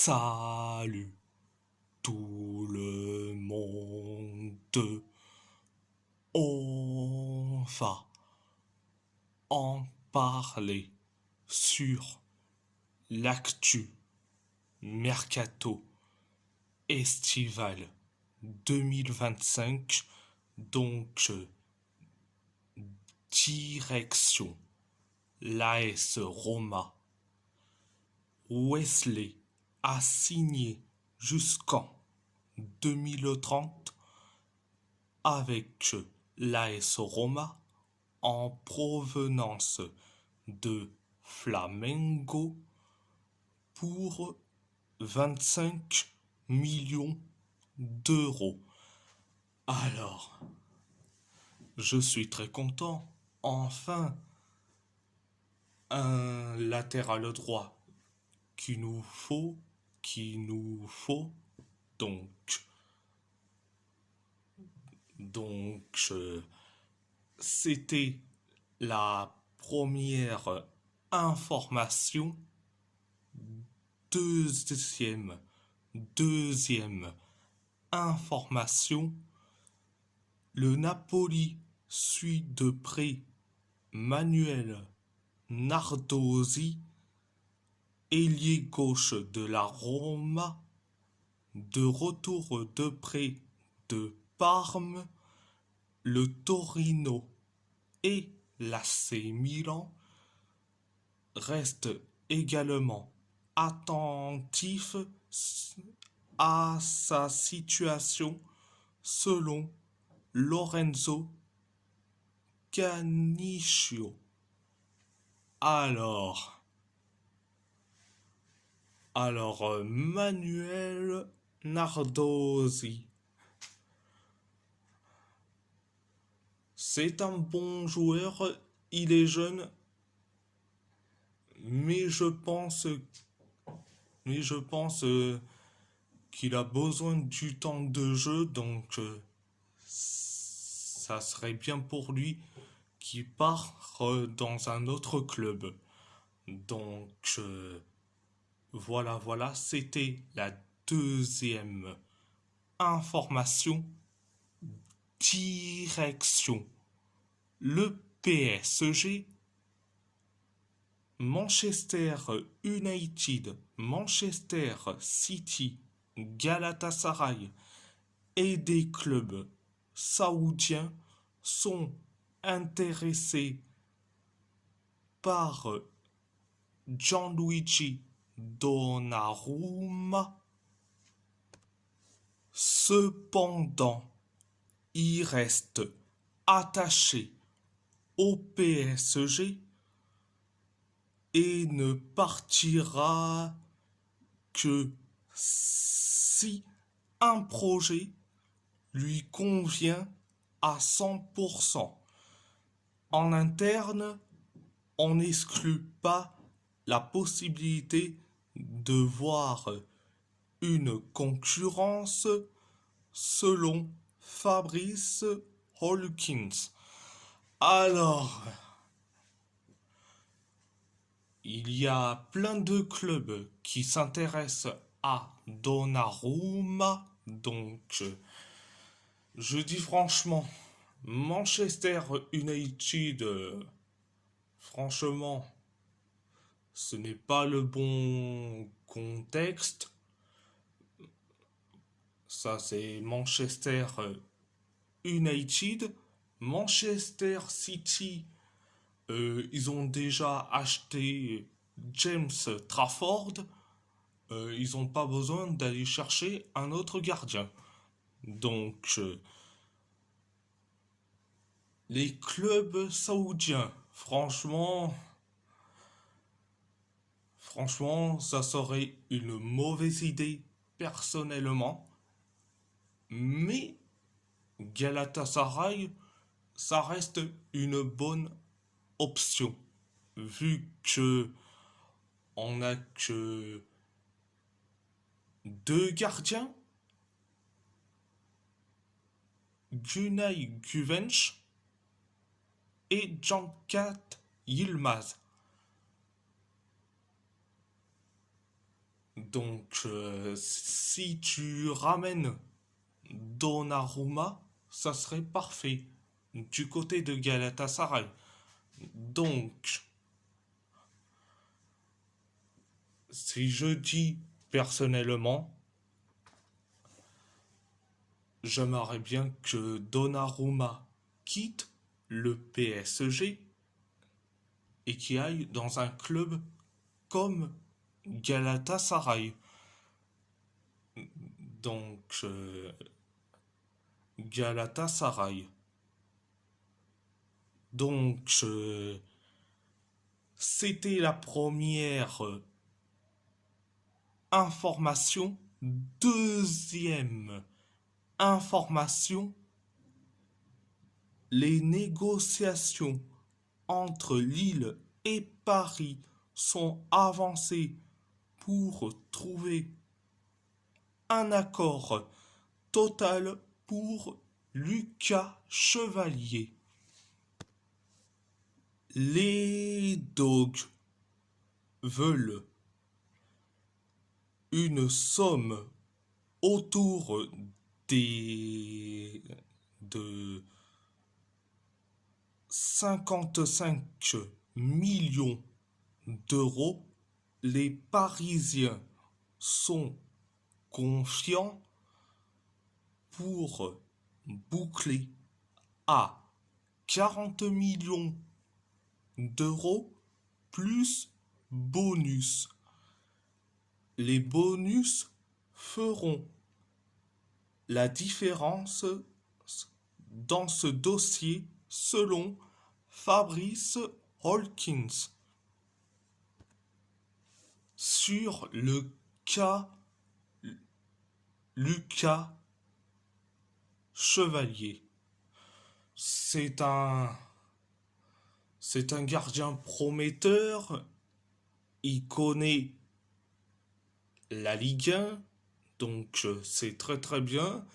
Salut tout le monde. On va en parler sur l'actu mercato estival 2025. Donc, direction l'AS Roma. Wesley a signé jusqu'en 2030 avec l'AS Roma en provenance de Flamengo pour 25 millions d'euros. Alors, je suis très content. Enfin, un latéral droit qu'il nous faut. Donc, donc, c'était la première information. Deuxième information, le Napoli suit de près Manuel Nardozzi, ailier gauche de la Roma, de retour de près de Parme. Le Torino et l'AC Milan restent également attentifs à sa situation selon Lorenzo Canicio. Alors, Manuel Nardozzi, c'est un bon joueur, il est jeune, mais je pense qu'il a besoin du temps de jeu, donc ça serait bien pour lui qu'il part dans un autre club. Donc voilà, c'était la deuxième information. Direction le PSG, Manchester United, Manchester City, Galatasaray et des clubs saoudiens sont intéressés par Gianluigi Donnarumma. Cependant, il reste attaché au PSG et ne partira que si un projet lui convient à 100%. En interne, on n'exclut pas la possibilité de voir une concurrence selon Fabrice Hawkins. Alors, il y a plein de clubs qui s'intéressent à Donnarumma. Donc, je dis franchement, Manchester United, franchement, ce n'est pas le bon contexte. Ça, c'est Manchester United. Manchester City, ils ont déjà acheté James Trafford. Ils n'ont pas besoin d'aller chercher un autre gardien. Donc, les clubs saoudiens, franchement, ça serait une mauvaise idée personnellement. Mais Galatasaray, ça reste une bonne option. Vu que on n'a que deux gardiens, Günay Güvenç et Cankat Yilmaz. Si tu ramènes Donnarumma, ça serait parfait du côté de Galatasaray. Donc, si je dis personnellement, j'aimerais bien que Donnarumma quitte le PSG et qu'il aille dans un club comme Galatasaray. Donc, Galatasaray. Donc, c'était la première information. Deuxième information, les négociations entre Lille et Paris sont avancées pour trouver un accord total pour Lucas Chevalier. Les Dogs veulent une somme autour de 55 millions d'euros. Les Parisiens sont confiants pour boucler à 40 millions d'euros plus bonus. Les bonus feront la différence dans ce dossier selon Fabrice Hawkins. Sur le cas Lucas Chevalier, c'est un gardien prometteur. Il connaît la Ligue 1, donc c'est très très bien.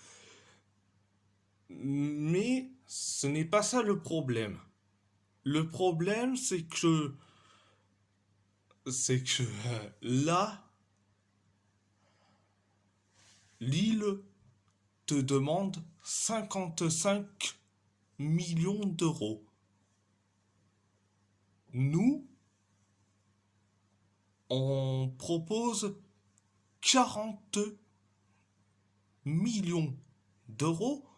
Mais ce n'est pas ça le problème. Le problème, là, Lille te demande 55 millions d'euros. Nous, on propose 40 millions d'euros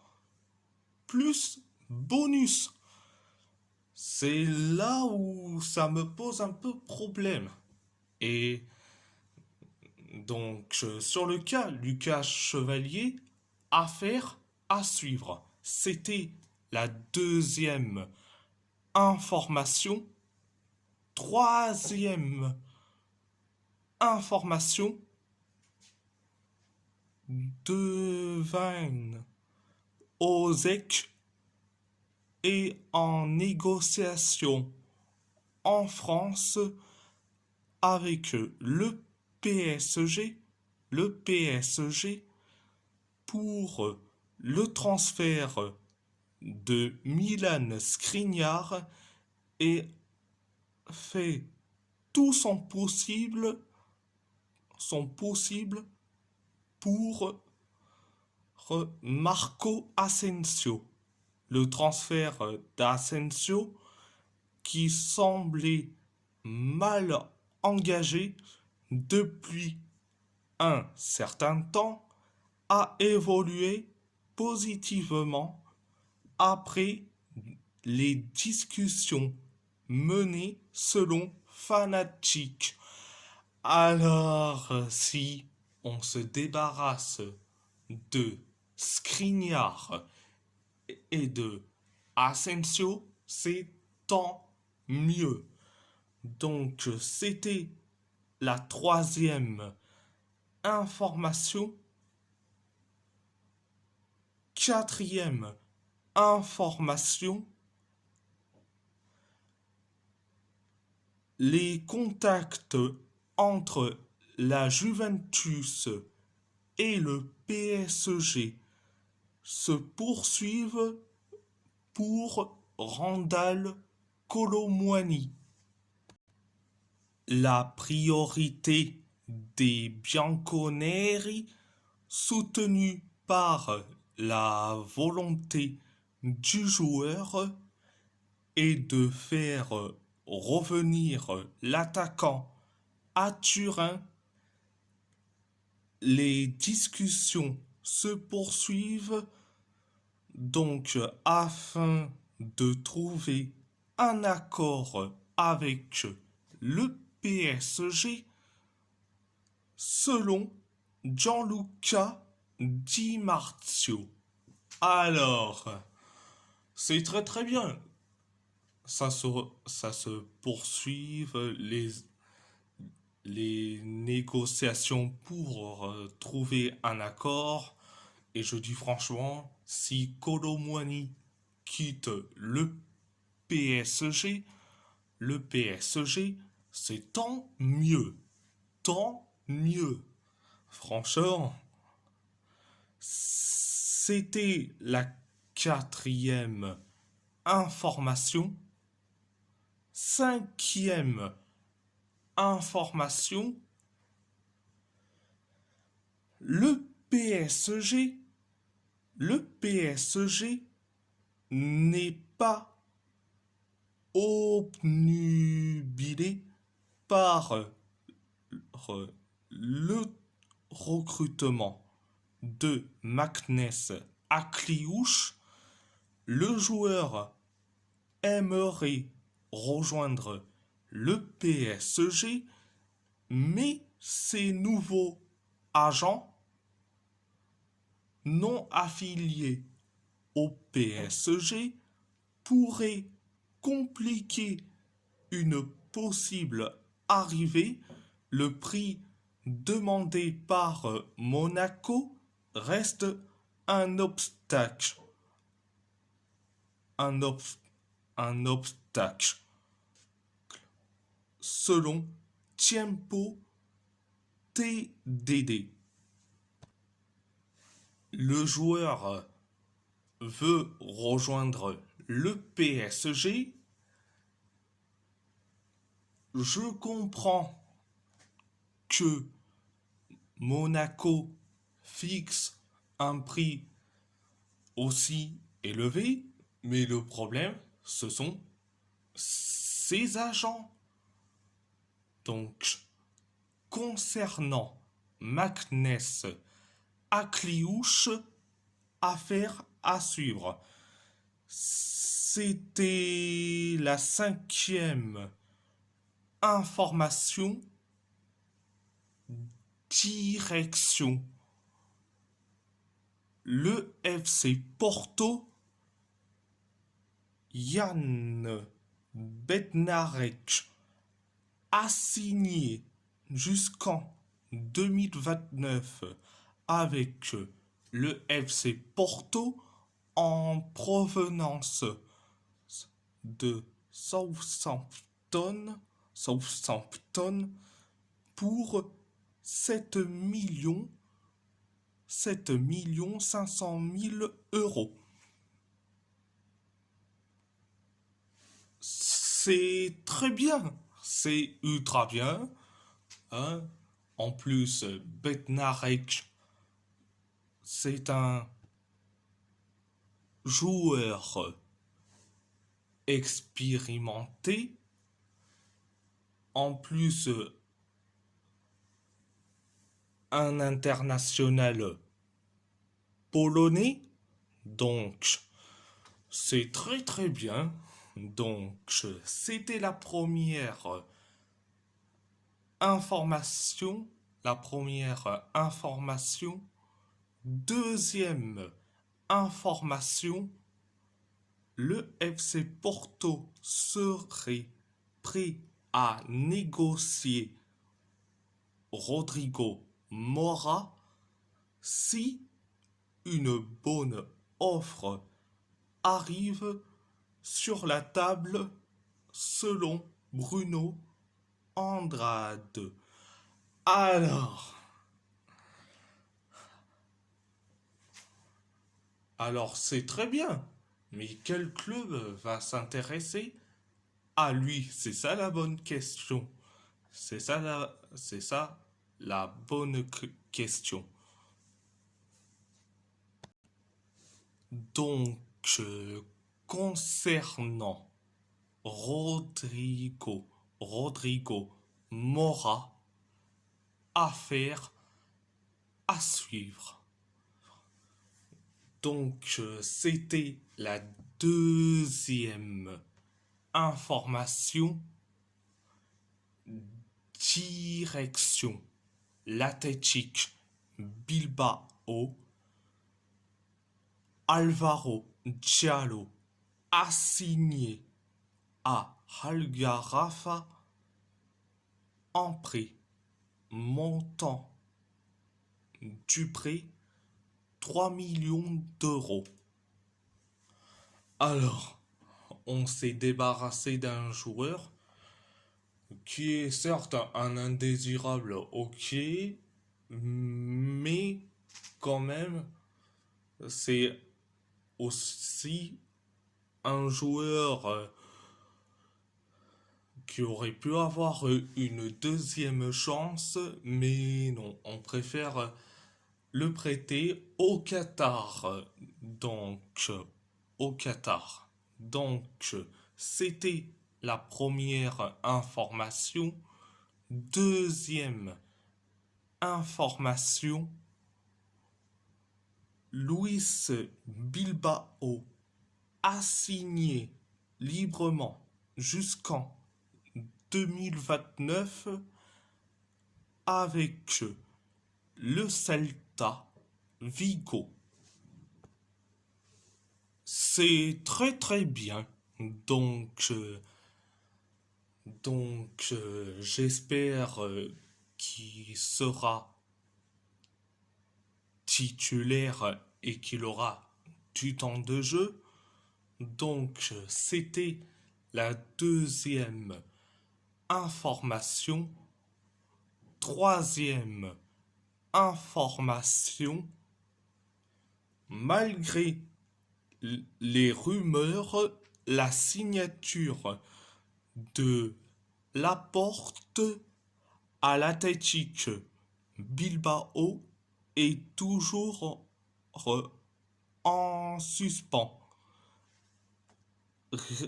plus bonus. C'est là où ça me pose un peu problème. Et donc, sur le cas Lucas Chevalier, affaire à suivre. C'était la deuxième information. Troisième information, Devine Ozek est en négociation en France avec le PSG, pour le transfert de Milan Skriniar et fait tout son possible pour Marco Asensio. Le transfert d'Asensio qui semblait mal engagé depuis un certain temps a évolué positivement après les discussions menées selon Fanatic. Alors, si on se débarrasse de Skriniar et de Asensio, c'est tant mieux. Donc, c'était la troisième information. Quatrième information, les contacts entre la Juventus et le PSG se poursuivent pour Randal Kolo Muani. La priorité des Bianconeri, soutenu par la volonté du joueur, est de faire revenir l'attaquant à Turin. Les discussions se poursuivent donc afin de trouver un accord avec le PSG selon Gianluca Di Marzio. Alors, c'est très très bien. Ça se, ça se poursuit les négociations pour trouver un accord. Et je dis franchement, si Kolo Muani quitte PSG, le PSG, c'est tant mieux. Tant mieux. Franchement, c'était la quatrième information. Cinquième information, le PSG, le PSG n'est pas obnubilé par le recrutement de Magnès Akliouche. Le joueur aimerait rejoindre le PSG, mais ses nouveaux agents non affiliés au PSG pourraient compliquer une possible arrivée. Le prix demandé par Monaco reste un obstacle. Un, un obstacle. Selon Tiempo TDD. Le joueur veut rejoindre le PSG. Je comprends que Monaco fixe un prix aussi élevé, mais le problème, ce sont ses agents. Donc, concernant Magnès Akliouche, affaire à suivre. C'était la cinquième information. Direction. Le FC Porto, Jan Bednarek a signé jusqu'en 2029 avec le FC Porto en provenance de Southampton pour 7 500 000 €. C'est très bien, c'est ultra bien. Hein. En plus, Bednarek, c'est un joueur expérimenté. En plus, un international polonais. Donc, c'est très très bien. Donc, c'était la première information. La première information. Deuxième information. Le FC Porto serait prêt à négocier Rodrigo Mora si une bonne offre arrive sur la table selon Bruno Andrade. Alors c'est très bien, mais quel club va s'intéresser à lui? C'est ça la bonne question. C'est ça la bonne question. Donc, concernant Rodrigo Mora, affaire à suivre. Donc, c'était la deuxième information. Direction l'Athletic Bilbao. Alvaro Diallo a signé à Al-Gharafa en prêt. Montant du prêt 3 millions d'euros. Alors, on s'est débarrassé d'un joueur qui est certes un indésirable, ok, mais quand même, c'est aussi un joueur qui aurait pu avoir une deuxième chance, mais non, on préfère le prêter au Qatar. Donc, au Qatar. Donc, c'était la première information. Deuxième information, Luis Bilbao a signé librement jusqu'en 2029 avec le Celta Vigo. C'est très très bien. Donc, j'espère qu'il sera titulaire et qu'il aura du temps de jeu. Donc, c'était la deuxième information. Troisième information, malgré les rumeurs, la signature de Laporte à l'Athletic Bilbao est toujours en suspens.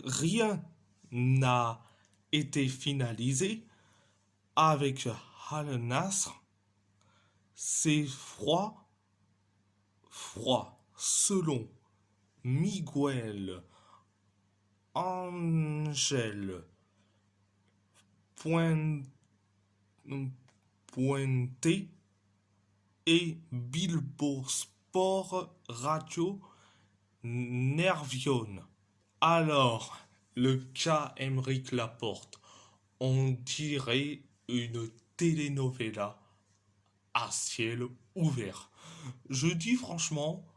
Rien n'a été finalisé avec Al Nassr. C'est froid selon Miguel Angel Puente et Bilbo Sport Radio Nervión. Alors, le cas Aymeric Laporte, on dirait une telenovela à ciel ouvert. Je dis franchement,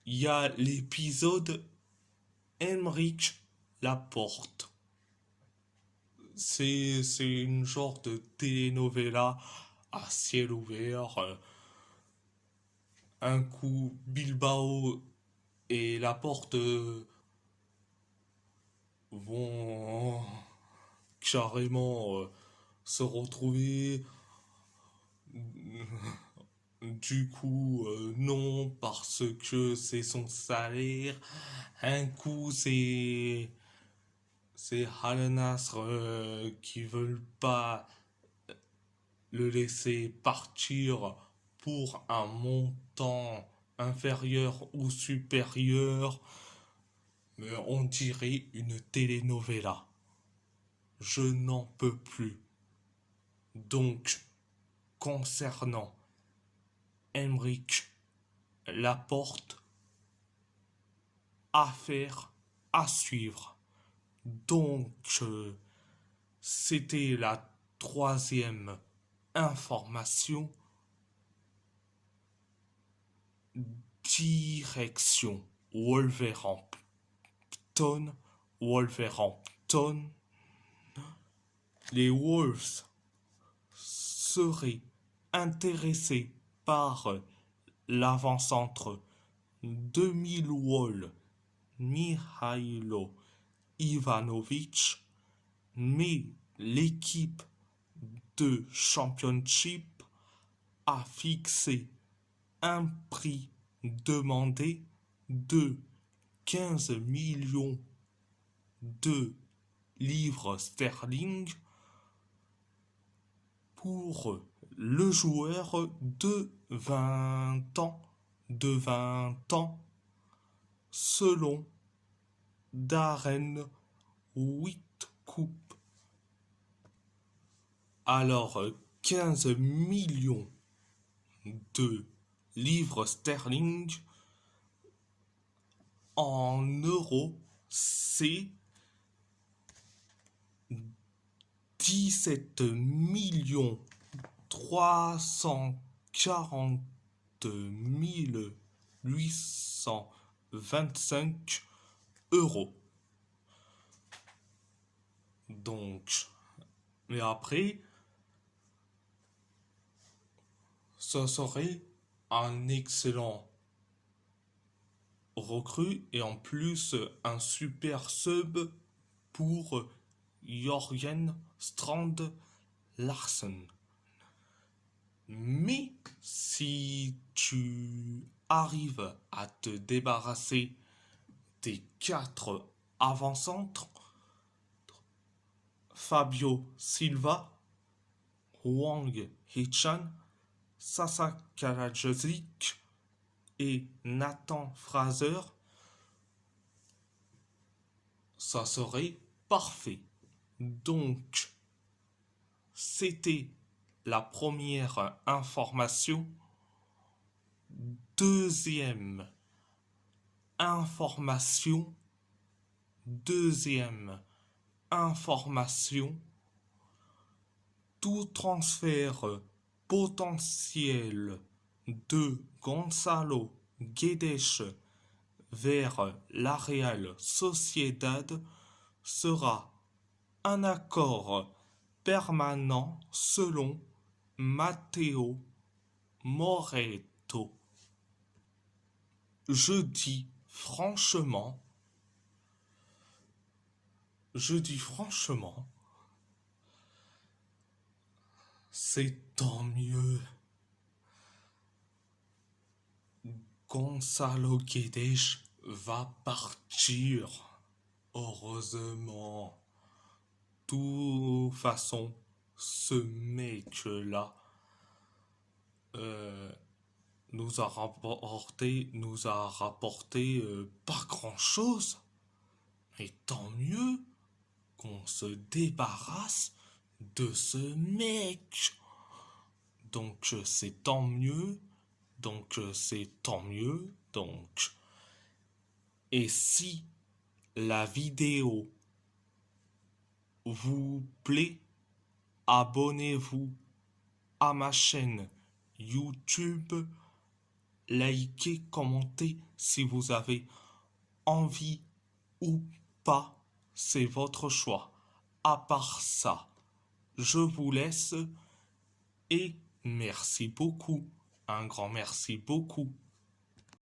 il y a l'épisode Aymeric Laporte. C'est une genre de telenovela à ciel ouvert. Un coup, Bilbao et Laporte vont carrément se retrouver. Du coup, non, parce que c'est son salaire. Un coup, c'est Al Nassr qui veulent pas le laisser partir pour un montant inférieur ou supérieur. Mais on dirait une telenovela. Je n'en peux plus. Donc, concernant Aymeric Laporte, affaire à suivre. Donc, c'était la troisième information. Direction Wolverhampton. Les Wolves seraient intéressés par l'avant-centre de Millwall, Mihailo Ivanovic, mais l'équipe de Championship a fixé un prix demandé de 15 millions de livres sterling pour le joueur de 20 ans selon Darren Whitcup. Alors 15 millions de livres sterling en euros, c'est 17 millions 340 825 euros. Donc, mais après, ce serait un excellent recrue et en plus un super sub pour Jørgen Strand Larsen. Mais si tu arrives à te débarrasser des 4 avant-centres, Fabio Silva, Wang Hee-chan, Sasa Karadzic et Nathan Fraser, ça serait parfait. Donc, c'était la première information. Deuxième information. Tout transfert potentiel de Gonzalo Guedes vers la Real Sociedad sera un accord permanent selon Matteo Moretto. Je dis franchement, c'est tant mieux. Gonzalo Guedes va partir. Heureusement. De toute façon, ce mec-là nous a rapporté pas grand-chose. Mais tant mieux qu'on se débarrasse de ce mec. Donc c'est tant mieux. Et si la vidéo vous plaît, abonnez-vous à ma chaîne YouTube, likez, commentez si vous avez envie ou pas, c'est votre choix. À part ça, je vous laisse et merci beaucoup, un grand merci beaucoup.